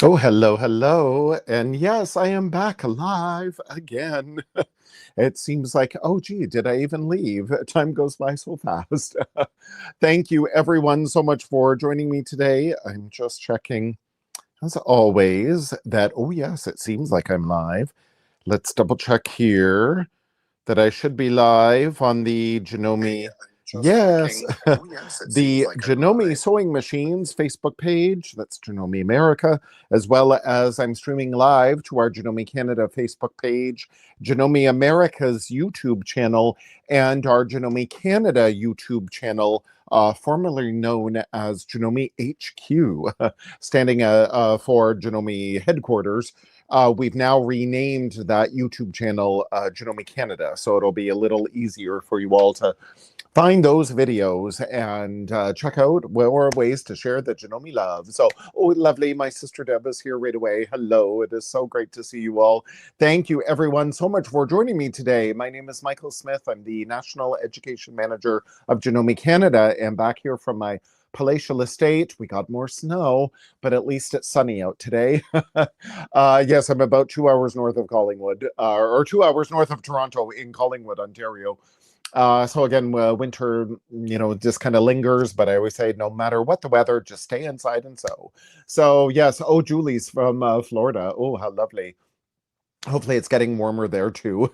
Oh, hello, hello. And yes, I am back alive again. It seems like, oh, gee, did I even leave? Time goes by so fast. Thank you, everyone, so much for joining me today. I'm just checking, as always, that, oh, yes, it seems like I'm live. Let's double check here that I should be live on the Janome. Yes, the Janome Sewing Machines Facebook page. That's Janome America, as well as I'm streaming live to our Janome Canada Facebook page, Janome America's YouTube channel, and our Janome Canada YouTube channel, formerly known as Janome HQ, standing for Janome headquarters. We've now renamed that YouTube channel Janome Canada, so it'll be a little easier for you all to find those videos and check out more ways to share the Janome love. So, oh, lovely. My sister Deb is here right away. Hello. It is so great to see you all. Thank you, everyone, so much for joining me today. My name is Michael Smith. I'm the National Education Manager of Janome Canada, and back here from my palatial estate. We got more snow, but at least it's sunny out today. Yes, I'm about 2 hours north of Collingwood, or 2 hours north of Toronto in Collingwood, Ontario. So again, winter, just kind of lingers, but I always say no matter what the weather, just stay inside and sew. So yes, oh, Julie's from Florida. Oh, how lovely. Hopefully it's getting warmer there too.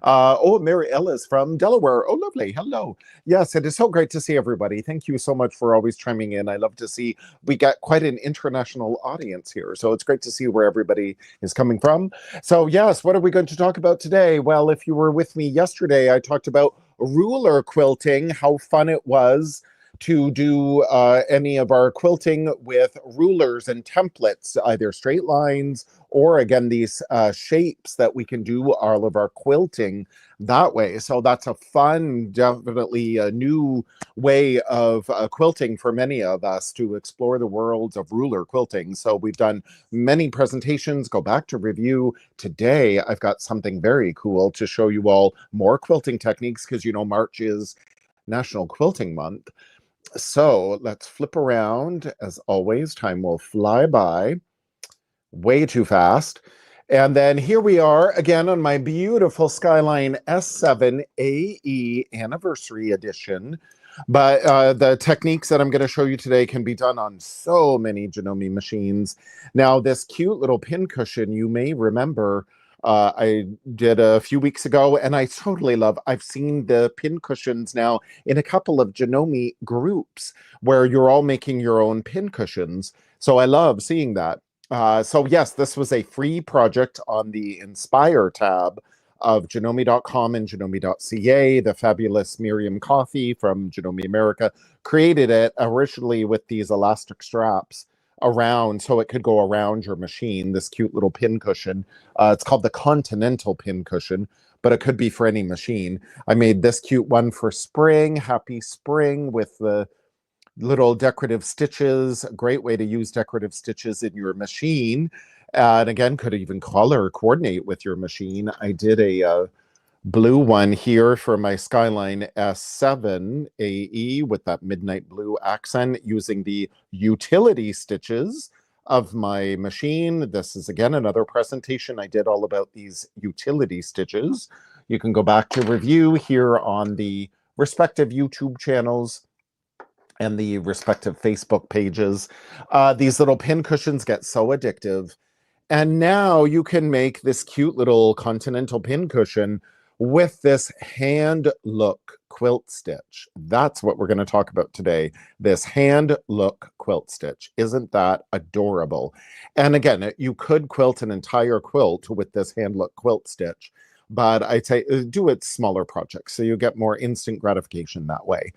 Oh, Mary Ellis from Delaware. Oh, lovely. Hello. Yes, it is so great to see everybody. Thank you so much for always chiming in. I love to see we got quite an international audience here. So it's great to see where everybody is coming from. So yes, what are we going to talk about today? Well, if you were with me yesterday, I talked about ruler quilting, how fun it was to do any of our quilting with rulers and templates, either straight lines or again these shapes that we can do all of our quilting that way. So that's a fun, definitely a new way of quilting for many of us to explore the worlds of ruler quilting. So we've done many presentations. Go back to review. Today I've got something very cool to show you all, more quilting techniques, because March is National Quilting Month. So let's flip around. As always, time will fly by way too fast. And then here we are again on my beautiful Skyline S7 AE Anniversary Edition. But the techniques that I'm going to show you today can be done on so many Janome machines. Now, this cute little pin cushion, you may remember, I did a few weeks ago, and I totally love. I've seen the pin cushions now in a couple of Janome groups where you're all making your own pin cushions. So I love seeing that. So yes, this was a free project on the Inspire tab of Janome.com and Janome.ca. The fabulous Miriam Coffey from Janome America created it originally with these elastic straps around so it could go around your machine, this cute little pin cushion. It's called the Continental Pin Cushion, but it could be for any machine. I made this cute one for spring, happy spring, with the little decorative stitches. A great way to use decorative stitches in your machine. And again, could even color coordinate with your machine. I did a blue one here for my Skyline S7 AE with that midnight blue accent using the utility stitches of my machine. This is again another presentation I did all about these utility stitches. You can go back to review here on the respective YouTube channels and the respective Facebook pages. These little pin cushions get so addictive. And now you can make this cute little continental pin cushion with this Hand Look Quilt Stitch. That's what we're going to talk about today. This Hand Look Quilt Stitch. Isn't that adorable? And again, you could quilt an entire quilt with this Hand Look Quilt Stitch, but I'd say do it smaller projects so you get more instant gratification that way.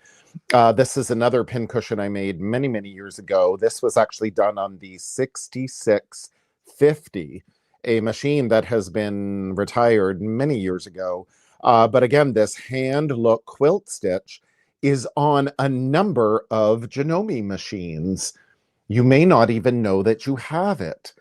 This is another pin cushion I made many, many years ago. This was actually done on the 6650, a machine that has been retired many years ago. But again, this Hand Look Quilt Stitch is on a number of Janome machines. You may not even know that you have it.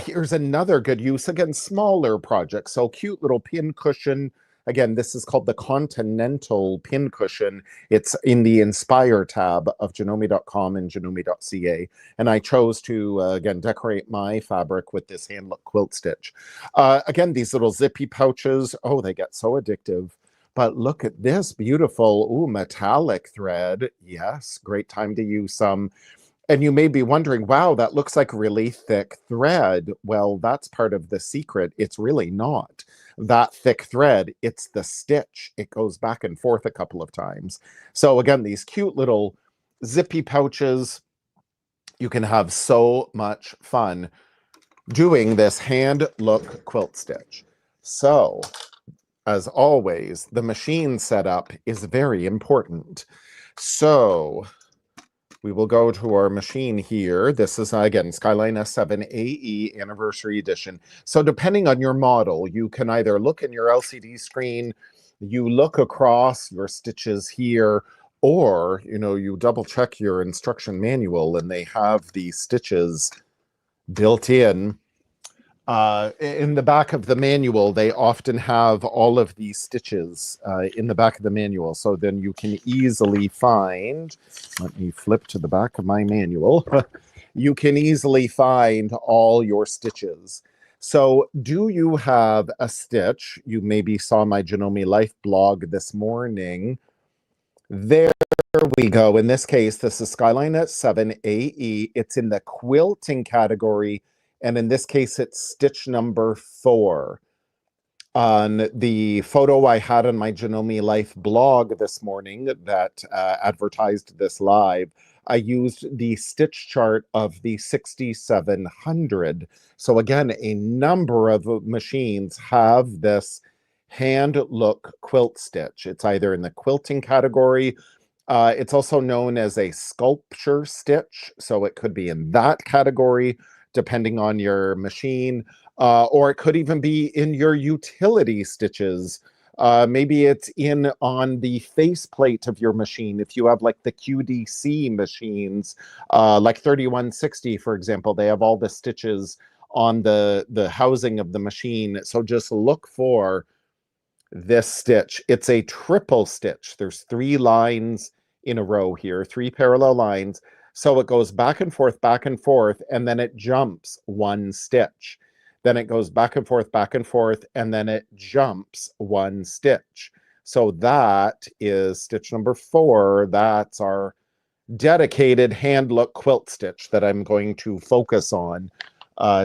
Here's another good use, again, smaller project. So cute little pin cushion, Again, this is called the Continental Pincushion. It's in the Inspire tab of Janome.com and Janome.ca. And I chose to, again, decorate my fabric with this Hand Look Quilt Stitch. Again, these little zippy pouches, oh, they get so addictive. But look at this beautiful, ooh, metallic thread. Yes, great time to use some. And you may be wondering, wow, that looks like really thick thread. Well, that's part of the secret. It's really not that thick thread. It's the stitch. It goes back and forth a couple of times. So again, these cute little zippy pouches, you can have so much fun doing this Hand Look Quilt Stitch. So, as always, the machine setup is very important. So, we will go to our machine here. This is, again, Skyline S7 AE Anniversary Edition. So depending on your model, you can either look in your LCD screen, you look across your stitches here, or, you double check your instruction manual and they have the stitches built in. In the back of the manual, they often have all of these stitches in the back of the manual. So then you can easily find, let me flip to the back of my manual. You can easily find all your stitches. So do you have a stitch? You maybe saw my Janome Life blog this morning. There we go. In this case, this is Skyline S7 AE. It's in the quilting category. And in this case, it's stitch number 4. On the photo I had on my Janome Life blog this morning that advertised this live, I used the stitch chart of the 6700. So again, a number of machines have this Hand Look Quilt Stitch. It's either in the quilting category. It's also known as a sculpture stitch. So it could be in that category, depending on your machine, or it could even be in your utility stitches. Maybe it's in on the faceplate of your machine. If you have like the QDC machines, like 3160, for example, they have all the stitches on the housing of the machine. So just look for this stitch. It's a triple stitch. There's 3 lines in a row here, 3 parallel lines. So it goes back and forth, and then it jumps 1 stitch. Then it goes back and forth, and then it jumps 1 stitch. So that is stitch number 4. That's our dedicated Hand Look Quilt Stitch that I'm going to focus on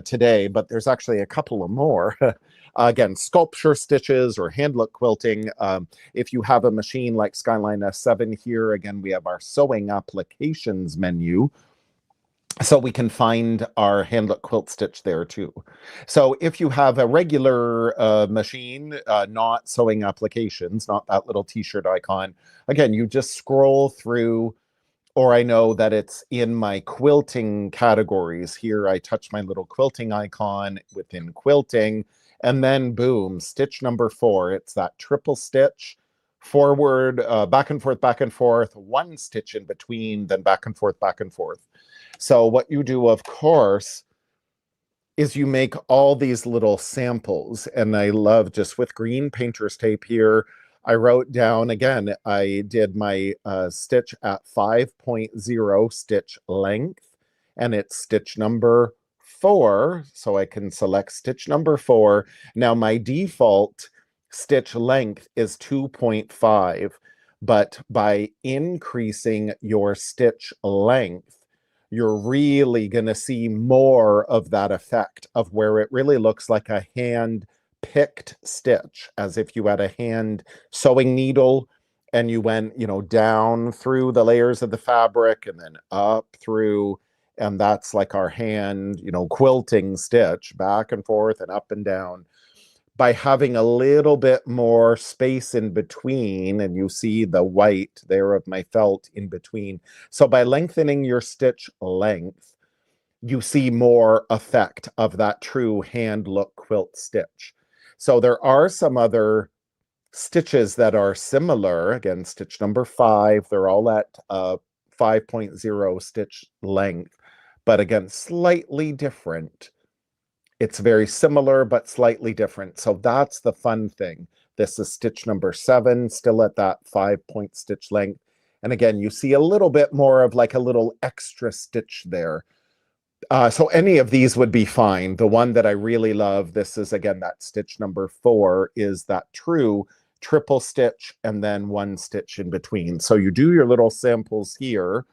today, but there's actually a couple of more. Again, sculpture stitches or hand look quilting. If you have a machine like Skyline S7 here, again, we have our sewing applications menu. So we can find our Hand Look Quilt Stitch there too. So if you have a regular machine, not sewing applications, not that little t-shirt icon, again, you just scroll through, or I know that it's in my quilting categories. Here I touch my little quilting icon within quilting, and then boom, stitch number 4. It's that triple stitch, forward, back and forth, 1 stitch in between, then back and forth. So what you do, of course, is you make all these little samples. And I love, just with green painter's tape here, I wrote down, again, I did my stitch at 5.0 stitch length, and it's stitch number 4. So I can select stitch number 4. Now my default stitch length is 2.5, but by increasing your stitch length, you're really going to see more of that effect of where it really looks like a hand picked stitch, as if you had a hand sewing needle and you went, down through the layers of the fabric and then up through, and that's like our hand, quilting stitch, back and forth and up and down. By having a little bit more space in between, and you see the white there of my felt in between. So by lengthening your stitch length, you see more effect of that true Hand Look Quilt Stitch. So there are some other stitches that are similar. Again, stitch number 5, they're all at 5.0 stitch length, but again, slightly different. It's very similar, but slightly different. So that's the fun thing. This is stitch number 7, still at that 5-point stitch length. And again, you see a little bit more of like a little extra stitch there. So any of these would be fine. The one that I really love, this is again that stitch number 4, is that true triple stitch and then 1 stitch in between. So you do your little samples here.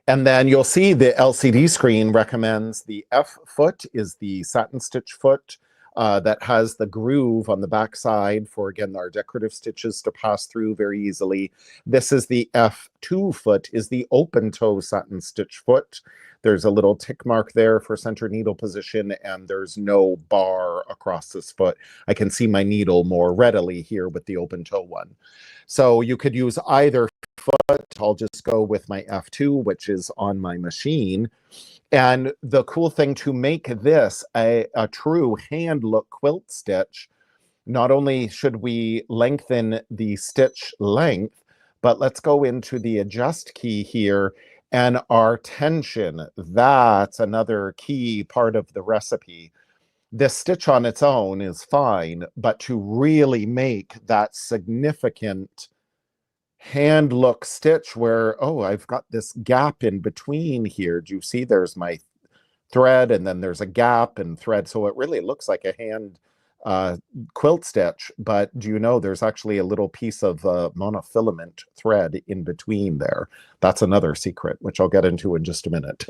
And then you'll see the LCD screen recommends the F foot is the satin stitch foot that has the groove on the back side for, again, our decorative stitches to pass through very easily. This is the F2 foot is the open toe satin stitch foot. There's a little tick mark there for center needle position, and there's no bar across this foot. I can see my needle more readily here with the open toe one. So you could use either foot. I'll just go with my F2, which is on my machine. And the cool thing to make this a true hand look quilt stitch, not only should we lengthen the stitch length, but let's go into the adjust key here and our tension. That's another key part of the recipe. This stitch on its own is fine, but to really make that significant hand look stitch where, oh, I've got this gap in between here. Do you see there's my thread and then there's a gap and thread? So it really looks like a hand quilt stitch, but do you know there's actually a little piece of monofilament thread in between there? That's another secret, which I'll get into in just a minute.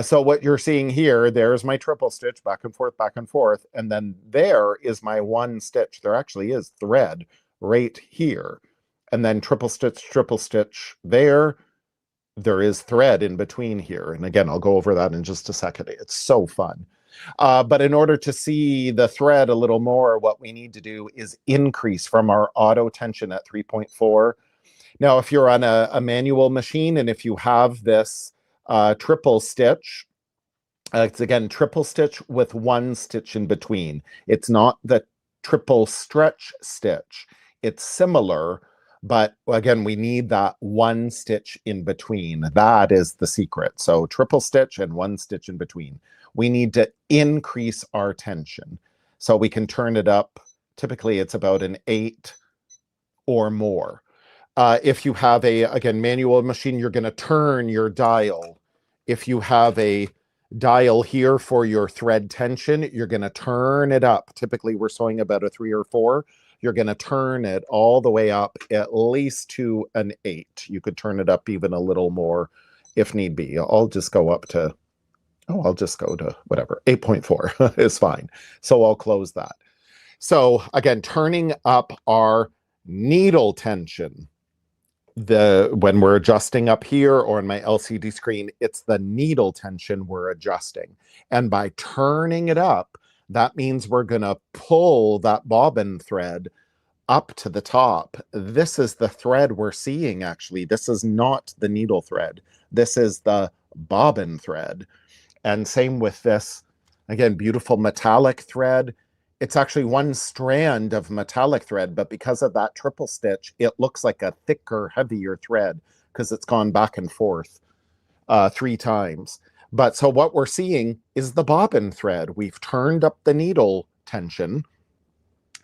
So what you're seeing here, there's my triple stitch back and forth, and then there is my 1 stitch. There actually is thread right here. And then triple stitch there. There is thread in between here. And again, I'll go over that in just a second. It's so fun. But in order to see the thread a little more, what we need to do is increase from our auto tension at 3.4. Now, if you're on a manual machine and if you have this triple stitch, it's again triple stitch with 1 stitch in between. It's not the triple stretch stitch. It's similar, but again, we need that 1 stitch in between. That is the secret. So triple stitch and 1 stitch in between. We need to increase our tension. So we can turn it up. Typically, it's about an 8 or more. If you have a, again, manual machine, you're going to turn your dial. If you have a dial here for your thread tension, you're going to turn it up. Typically, we're sewing about a 3 or 4. You're going to turn it all the way up at least to an 8. You could turn it up even a little more if need be. I'll just go up to, I'll just go to whatever, 8.4 is fine. So I'll close that. So again, turning up our needle tension. When we're adjusting up here or in my LCD screen, it's the needle tension we're adjusting. And by turning it up, that means we're going to pull that bobbin thread up to the top. This is the thread we're seeing, actually. This is not the needle thread. This is the bobbin thread. And same with this, again, beautiful metallic thread. It's actually 1 strand of metallic thread, but because of that triple stitch, it looks like a thicker, heavier thread because it's gone back and forth 3 times. But so what we're seeing is the bobbin thread. We've turned up the needle tension.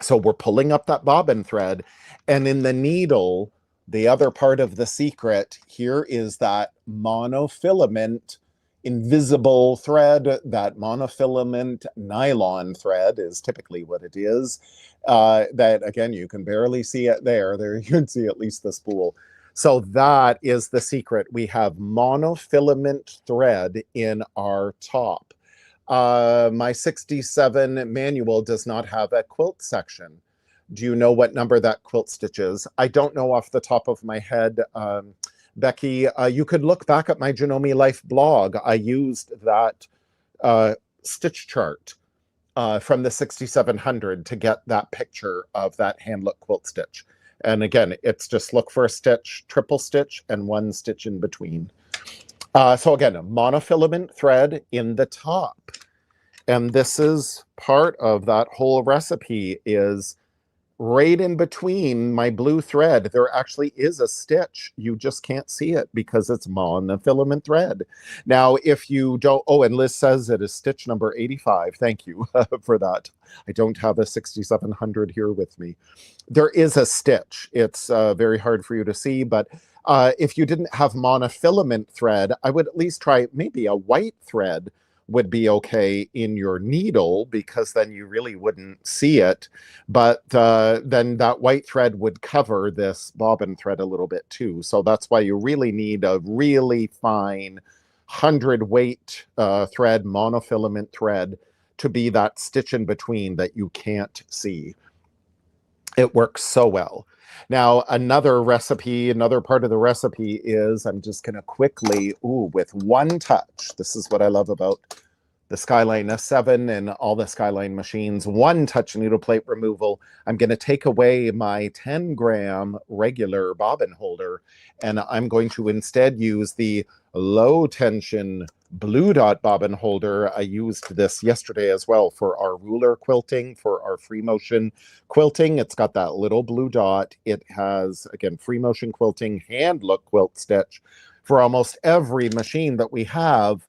So we're pulling up that bobbin thread. And in the needle, the other part of the secret here is that monofilament invisible thread. That monofilament nylon thread is typically what it is. That, again, you can barely see it there. There you can see at least the spool. So that is the secret. We have monofilament thread in our top. My 67 manual does not have a quilt section. Do you know what number that quilt stitch is? I don't know off the top of my head. Becky, you could look back at my Janome Life blog. I used that stitch chart from the 6700 to get that picture of that hand look quilt stitch. And again, it's just look for a stitch, triple stitch, and 1 stitch in between. So again, a monofilament thread in the top. And this is part of that whole recipe is right in between my blue thread, there actually is a stitch. You just can't see it because it's monofilament thread. Now, if you don't, oh, and Liz says it is stitch number 85. Thank you for that. I don't have a 6700 here with me. There is a stitch. It's very hard for you to see, but if you didn't have monofilament thread, I would at least try maybe a white thread would be okay in your needle, because then you really wouldn't see it. But then that white thread would cover this bobbin thread a little bit too. So that's why you really need a really fine 100 weight thread, monofilament thread, to be that stitch in between that you can't see. It works so well. Now, another recipe, another part of the recipe is, I'm just going to quickly, with one touch, this is what I love about the Skyline S7 and all the Skyline machines, one touch needle plate removal. I'm going to take away my 10-gram regular bobbin holder, and I'm going to instead use the low tension blue dot bobbin holder. I used this yesterday as well for our ruler quilting, for our free motion quilting. It's got that little blue dot. It has, again, free motion quilting, hand look quilt stitch for almost every machine that we have.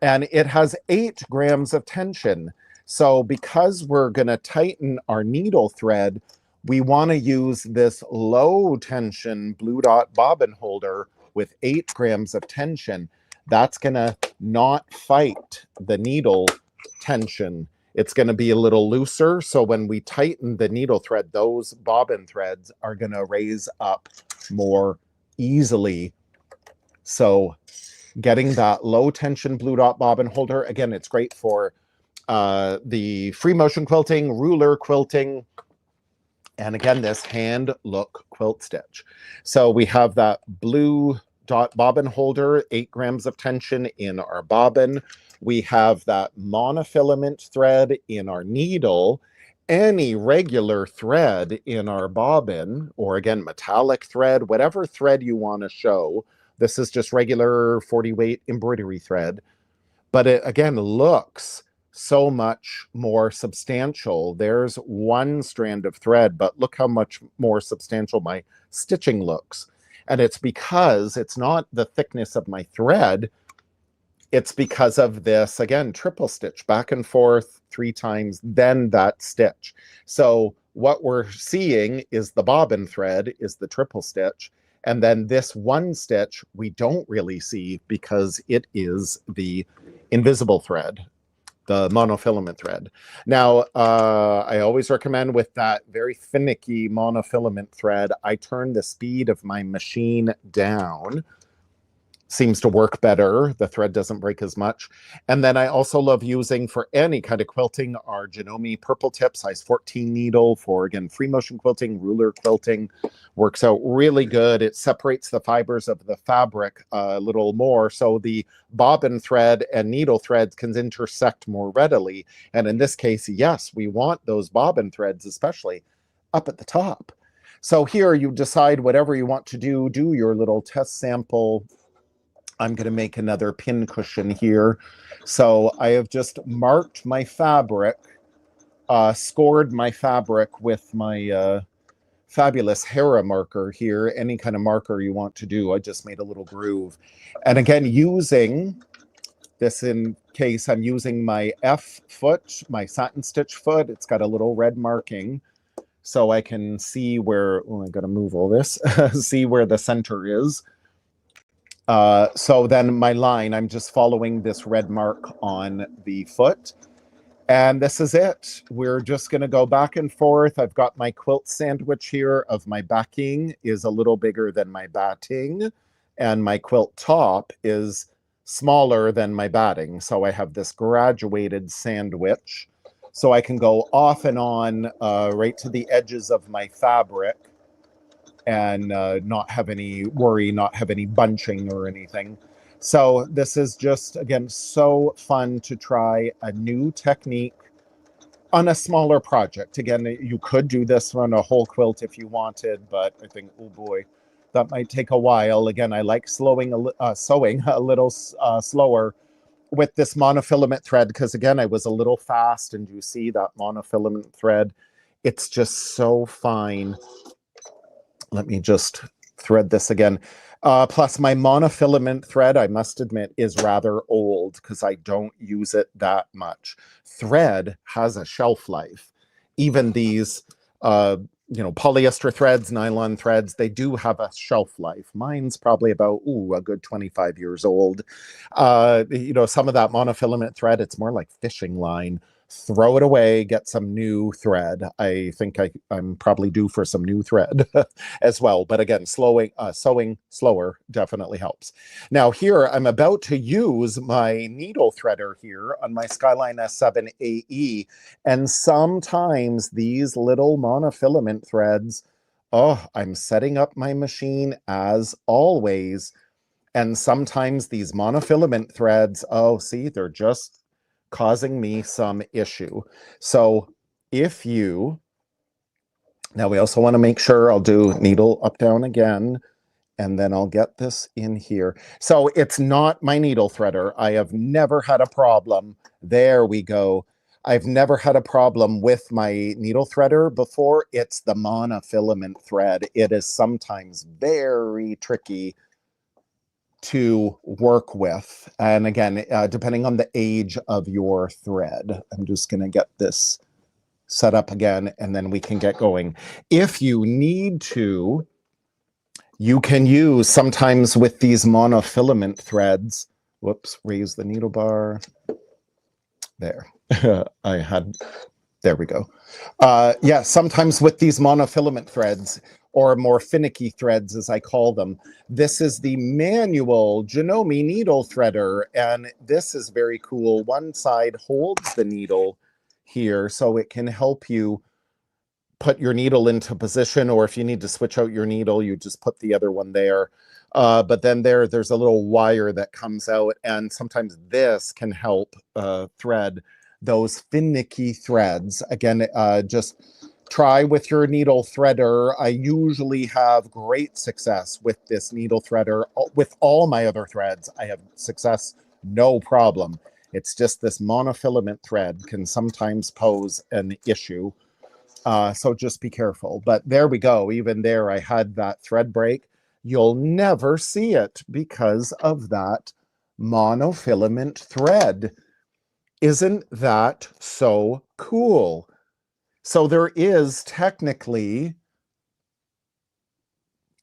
And it has 8 grams of tension. So because we're going to tighten our needle thread, we want to use this low tension blue dot bobbin holder with 8 grams of tension. That's going to not fight the needle tension. It's going to be a little looser. So when we tighten the needle thread, those bobbin threads are going to raise up more easily. So getting that low tension blue dot bobbin holder, again, it's great for the free motion quilting, ruler quilting, and again, this hand look quilt stitch. So we have that blue dot bobbin holder, 8 grams of tension in our bobbin. We have that monofilament thread in our needle, any regular thread in our bobbin, or again, metallic thread, whatever thread you want to show. This is just regular 40 weight embroidery thread, but it again looks so much more substantial. There's one strand of thread, but look how much more substantial my stitching looks. And it's because it's not the thickness of my thread. It's because of this, again, triple stitch back and forth 3 times, then that stitch. So what we're seeing is the bobbin thread is the triple stitch. And then this one stitch we don't really see because it is the invisible thread, the monofilament thread. Now, I always recommend with that very finicky monofilament thread, I turn the speed of my machine down. Seems to work better. The thread doesn't break as much. And then I also love using for any kind of quilting our Janome purple tip size 14 needle for, again, free motion quilting, ruler quilting. Works out really good. It separates the fibers of the fabric a little more, so the bobbin thread and needle threads can intersect more readily. And in this case, yes, we want those bobbin threads especially up at the top. So here you decide whatever you want to do. Do your little test sample. I'm going to make another pin cushion here. So I have just marked my fabric, scored my fabric with my fabulous Hera marker here. Any kind of marker you want to do. I just made a little groove. And again, using this in case I'm using my F foot, my satin stitch foot. It's got a little red marking. So I can see where, oh, I got to move all this, see where the center is. So then my line, I'm just following this red mark on the foot. And this is it. We're just going to go back and forth. I've got my quilt sandwich here of my backing is a little bigger than my batting. And my quilt top is smaller than my batting. So I have this graduated sandwich. So I can go off and on right to the edges of my fabric. And not have any worry, not have any bunching or anything. So this is just, again, so fun to try a new technique on a smaller project. Again, you could do this on a whole quilt if you wanted, but I think, oh boy, that might take a while. Again, I like sewing a little slower with this monofilament thread, because again, I was a little fast, and you see that monofilament thread It's just so fine. Let me just thread this again. Plus my monofilament thread, I must admit, is rather old because I don't use it that much. Thread has a shelf life. Even these, polyester threads, nylon threads, they do have a shelf life. Mine's probably about, a good 25 years old. Some of that monofilament thread, it's more like fishing line. Throw it away, get some new thread. I think I'm probably due for some new thread as well. But again, sewing slower definitely helps. Now here, I'm about to use my needle threader here on my Skyline S7 AE. And sometimes these little monofilament threads, I'm setting up my machine as always. And sometimes these monofilament threads, see, they're just causing me some issue. So now we also want to make sure I'll do needle up, down again, and then I'll get this in here. So it's not my needle threader. I have never had a problem. There we go. I've never had a problem with my needle threader before. It's the monofilament thread. It is sometimes very tricky to work with. And again, depending on the age of your thread, I'm just going to get this set up again, and then we can get going. If you need to, you can use sometimes with these monofilament threads, raise the needle bar. There, there we go. Sometimes with these monofilament threads, or more finicky threads as I call them, this is the manual Janome needle threader, and this is very cool. One side holds the needle here, so it can help you put your needle into position, or if you need to switch out your needle, you just put the other one there. But then there's a little wire that comes out, and sometimes this can help thread those finicky threads. Again, just try with your needle threader. I usually have great success with this needle threader. With all my other threads, I have success, no problem. It's just this monofilament thread can sometimes pose an issue. So just be careful. But there we go. Even there, I had that thread break. You'll never see it because of that monofilament thread. Isn't that so cool? So there is technically,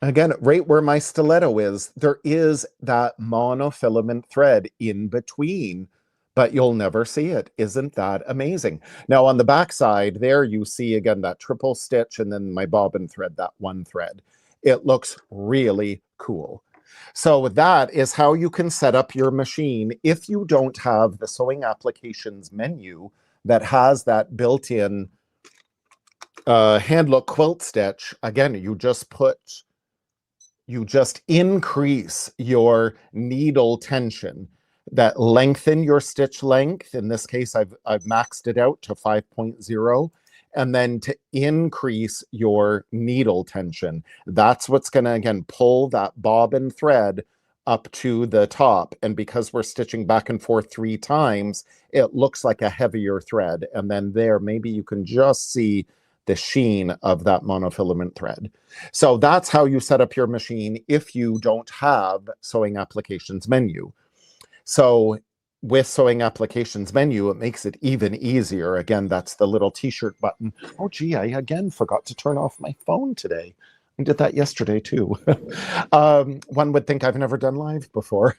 again, right where my stiletto is, there is that monofilament thread in between, but you'll never see it. Isn't that amazing? Now on the back side there, you see again that triple stitch and then my bobbin thread, that one thread. It looks really cool. So that is how you can set up your machine if you don't have the sewing applications menu that has that built-in Hand Look Quilt Stitch. Again, you just increase your needle tension, that lengthen your stitch length. In this case, I've maxed it out to 5.0, and then to increase your needle tension. That's what's going to, again, pull that bobbin thread up to the top. And because we're stitching back and forth 3 times, it looks like a heavier thread. And then there, maybe you can just see the sheen of that monofilament thread. So that's how you set up your machine if you don't have sewing applications menu. So with sewing applications menu, it makes it even easier. Again, that's the little t-shirt button. Oh, gee, I again forgot to turn off my phone today. I did that yesterday too. One would think I've never done live before.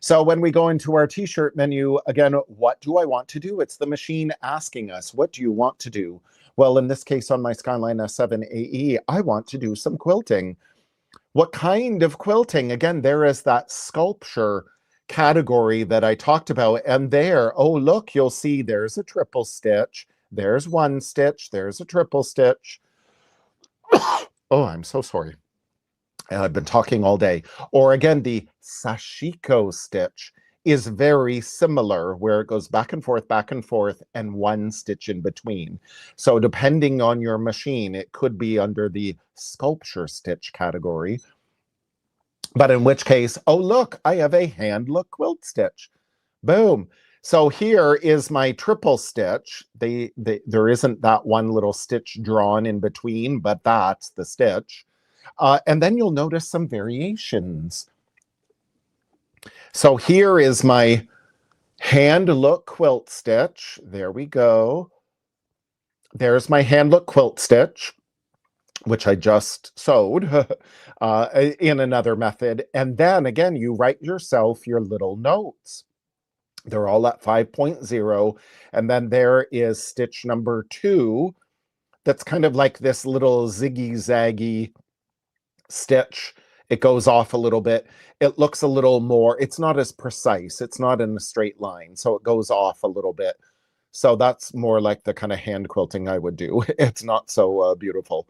So when we go into our t-shirt menu, again, what do I want to do? It's the machine asking us, what do you want to do? Well, in this case, on my Skyline S7 AE, I want to do some quilting. What kind of quilting? Again, there is that sculpture category that I talked about. And there, oh, look, you'll see there's a triple stitch. There's one stitch. There's a triple stitch. Oh, I'm so sorry. I've been talking all day. Or again, the sashiko stitch is very similar, where it goes back and forth, and one stitch in between. So depending on your machine, it could be under the sculpture stitch category. But in which case, oh, look, I have a Hand Look Quilt Stitch. Boom. So here is my triple stitch. There isn't that one little stitch drawn in between, but that's the stitch. And then you'll notice some variations. So here is my Hand Look Quilt Stitch. There we go. There's my Hand Look Quilt Stitch, which I just sewed in another method. And then again, you write yourself your little notes. They're all at 5.0. And then there is stitch number 2. That's kind of like this little ziggy-zaggy stitch. It goes off a little bit. It looks a little more, it's not as precise. It's not in a straight line. So it goes off a little bit. So that's more like the kind of hand quilting I would do. It's not so beautiful.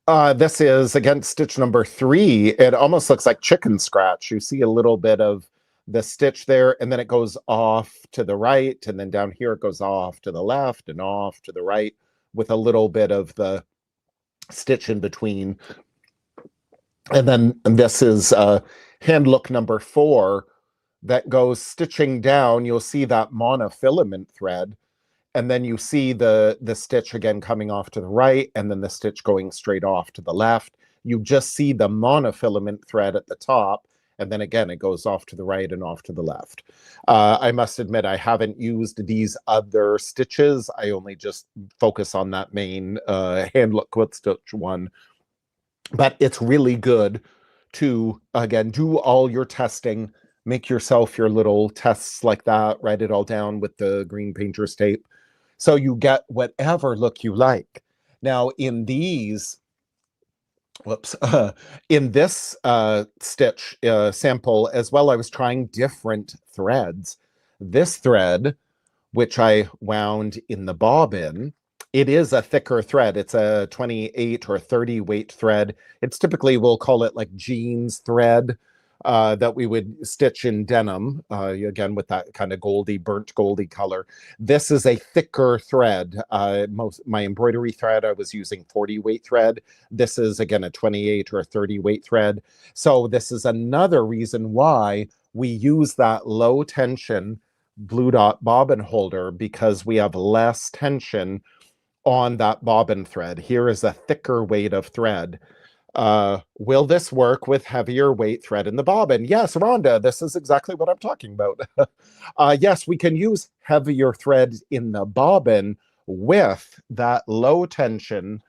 This is, again, stitch number 3. It almost looks like chicken scratch. You see a little bit of the stitch there, and then it goes off to the right, and then down here it goes off to the left and off to the right with a little bit of the stitch in between. And then this is hand look number 4 that goes stitching down. You'll see that monofilament thread, and then you see the stitch again coming off to the right, and then the stitch going straight off to the left. You just see the monofilament thread at the top, and then again it goes off to the right and off to the left. I must admit I haven't used these other stitches. I only just focus on that main Hand Look Quilt Stitch one. But it's really good to, again, do all your testing, make yourself your little tests like that, write it all down with the green painter's tape, so you get whatever look you like. Now, in these, in this stitch sample as well, I was trying different threads. This thread, which I wound in the bobbin, it is a thicker thread. It's a 28 or 30 weight thread. It's typically, we'll call it like jeans thread that we would stitch in denim, again, with that kind of goldy, burnt goldy color. This is a thicker thread. My embroidery thread, I was using 40 weight thread. This is, again, a 28 or 30 weight thread. So this is another reason why we use that low tension blue dot bobbin holder, because we have less tension on that bobbin thread. Here is a thicker weight of thread. Will this work with heavier weight thread in the bobbin? Yes, Rhonda, this is exactly what I'm talking about. Yes, we can use heavier thread in the bobbin with that low tension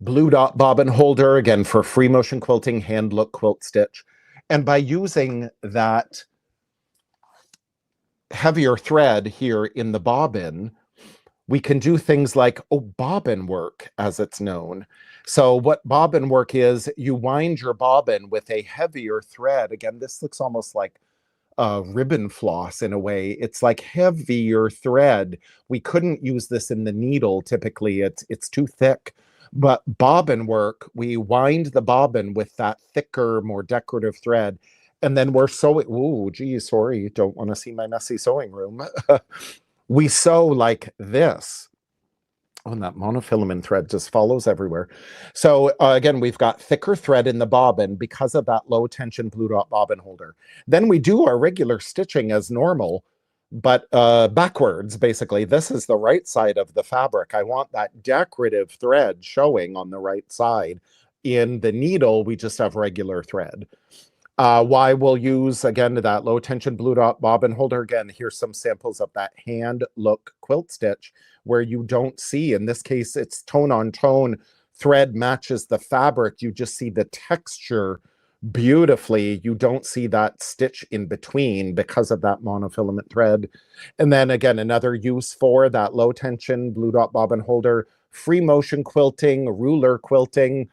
blue dot bobbin holder, again, for free motion quilting, Hand Look Quilt Stitch. And by using that heavier thread here in the bobbin, we can do things like, bobbin work, as it's known. So what bobbin work is, you wind your bobbin with a heavier thread. Again, this looks almost like ribbon floss in a way. It's like heavier thread. We couldn't use this in the needle typically. It's too thick. But bobbin work, we wind the bobbin with that thicker, more decorative thread. And then we're sewing. Oh, geez, sorry. Don't want to see my messy sewing room. We sew like this. Oh, and that monofilament thread just follows everywhere. So again, we've got thicker thread in the bobbin because of that low tension blue dot bobbin holder. Then we do our regular stitching as normal, but backwards, basically. This is the right side of the fabric. I want that decorative thread showing on the right side. In the needle, we just have regular thread. Why we'll use, again, that low tension blue dot bobbin holder. Again, here's some samples of that Hand Look Quilt Stitch where you don't see, in this case, it's tone on tone. Thread matches the fabric. You just see the texture beautifully. You don't see that stitch in between because of that monofilament thread. And then again, another use for that low tension blue dot bobbin holder, free motion quilting, ruler quilting.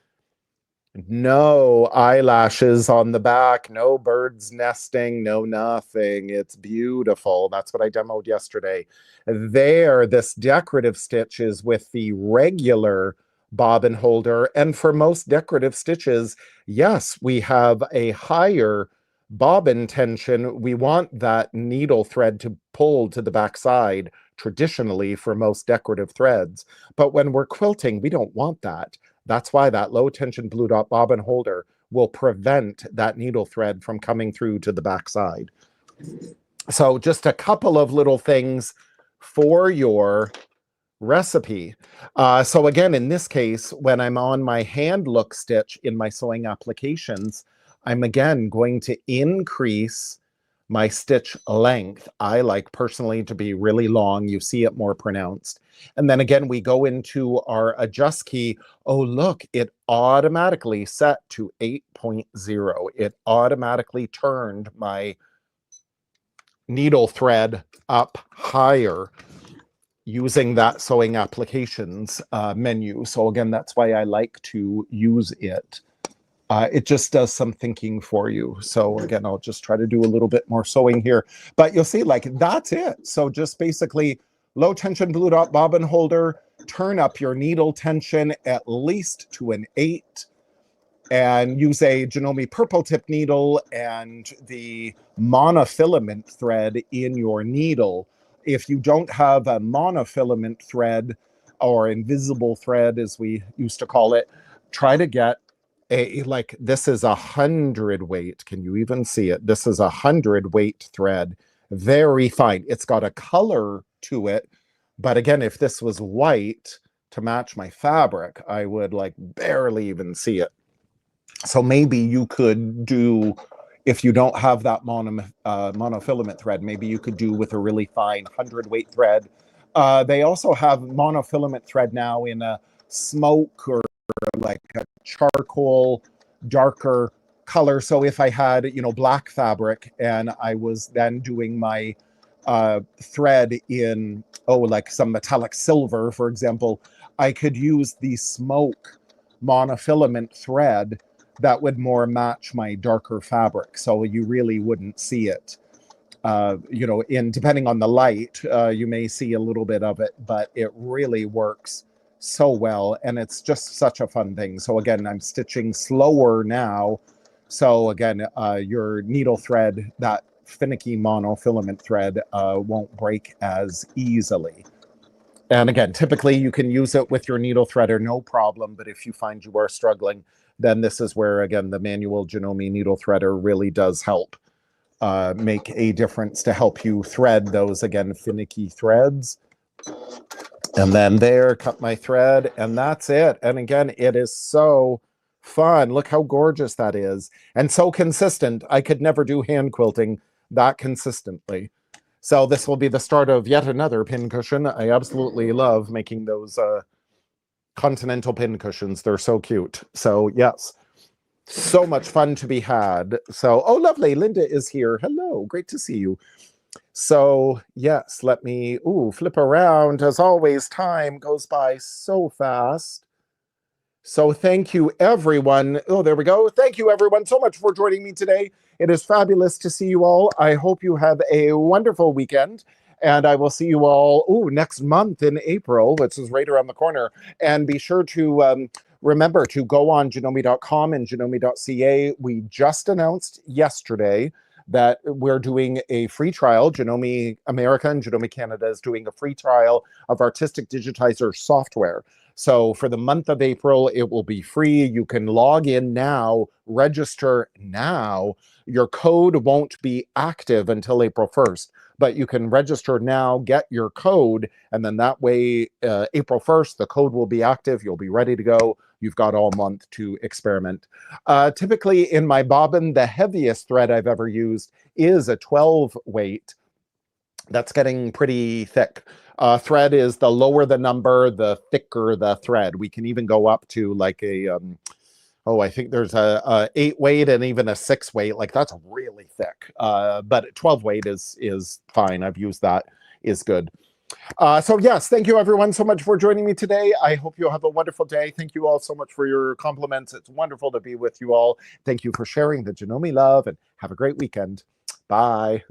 No eyelashes on the back, no birds nesting, no nothing. It's beautiful. That's what I demoed yesterday. There, this decorative stitch is with the regular bobbin holder. And for most decorative stitches, yes, we have a higher bobbin tension. We want that needle thread to pull to the back side traditionally for most decorative threads. But when we're quilting, we don't want that. That's why that low tension blue dot bobbin holder will prevent that needle thread from coming through to the back side. So just a couple of little things for your recipe. So again, in this case, when I'm on my hand look stitch in my sewing applications, I'm again going to increase my stitch length. I like personally to be really long. You see it more pronounced. And then again, we go into our adjust key. Oh, look, it automatically set to 8.0. It automatically turned my needle thread up higher using that sewing applications menu. So again, that's why I like to use it. It just does some thinking for you. So again, I'll just try to do a little bit more sewing here, but you'll see like that's it. So just basically low tension blue dot bobbin holder, turn up your needle tension at least to an 8, and use a Janome purple tip needle and the monofilament thread in your needle. If you don't have a monofilament thread or invisible thread, as we used to call it, try to get a, like, this is 100 weight. Can you even see it? This is 100 weight thread. Very fine. It's got a color to it. But again, if this was white to match my fabric, I would like barely even see it. So maybe you could do, if you don't have that monofilament thread, maybe you could do with a really fine 100 weight thread. They also have monofilament thread now in a smoke or like a charcoal, darker color. So if I had, you know, black fabric and I was then doing my thread in, like some metallic silver, for example, I could use the smoke monofilament thread that would more match my darker fabric. So you really wouldn't see it. You know, depending on the light, you may see a little bit of it, but it really works so well. And it's just such a fun thing. So again, I'm stitching slower now. So again, your needle thread, that finicky monofilament thread, won't break as easily. And again, typically you can use it with your needle threader, no problem. But if you find you are struggling, then this is where, again, the manual Janome needle threader really does help make a difference to help you thread those, again, finicky threads. And then there, cut my thread, and that's it. And again, it is so fun. Look how gorgeous that is. And so consistent. I could never do hand quilting that consistently. So this will be the start of yet another pincushion. I absolutely love making those continental pincushions. They're so cute. So yes, so much fun to be had. So, oh, lovely. Linda is here. Hello. Great to see you. So yes, let me, flip around. As always, time goes by so fast. So thank you, everyone. Oh, there we go. Thank you, everyone, so much for joining me today. It is fabulous to see you all. I hope you have a wonderful weekend. And I will see you all next month in April, which is right around the corner. And be sure to remember to go on janome.com and janome.ca. We just announced yesterday that we're doing a free trial. Janome America and Janome Canada is doing a free trial of Artistic Digitizer software. So for the month of April, it will be free. You can log in now, register now. Your code won't be active until April 1st, but you can register now, get your code, and then that way, April 1st, the code will be active. You'll be ready to go. You've got all month to experiment. Typically in my bobbin, the heaviest thread I've ever used is a 12 weight. That's getting pretty thick. Thread is the lower the number, the thicker the thread. We can even go up to like a, I think there's a 8 weight and even a 6 weight. Like that's really thick. But 12 weight is fine. I've used that, is good. So yes, thank you everyone so much for joining me today. I hope you'll have a wonderful day. Thank you all so much for your compliments. It's wonderful to be with you all. Thank you for sharing the Janome love, and have a great weekend. Bye.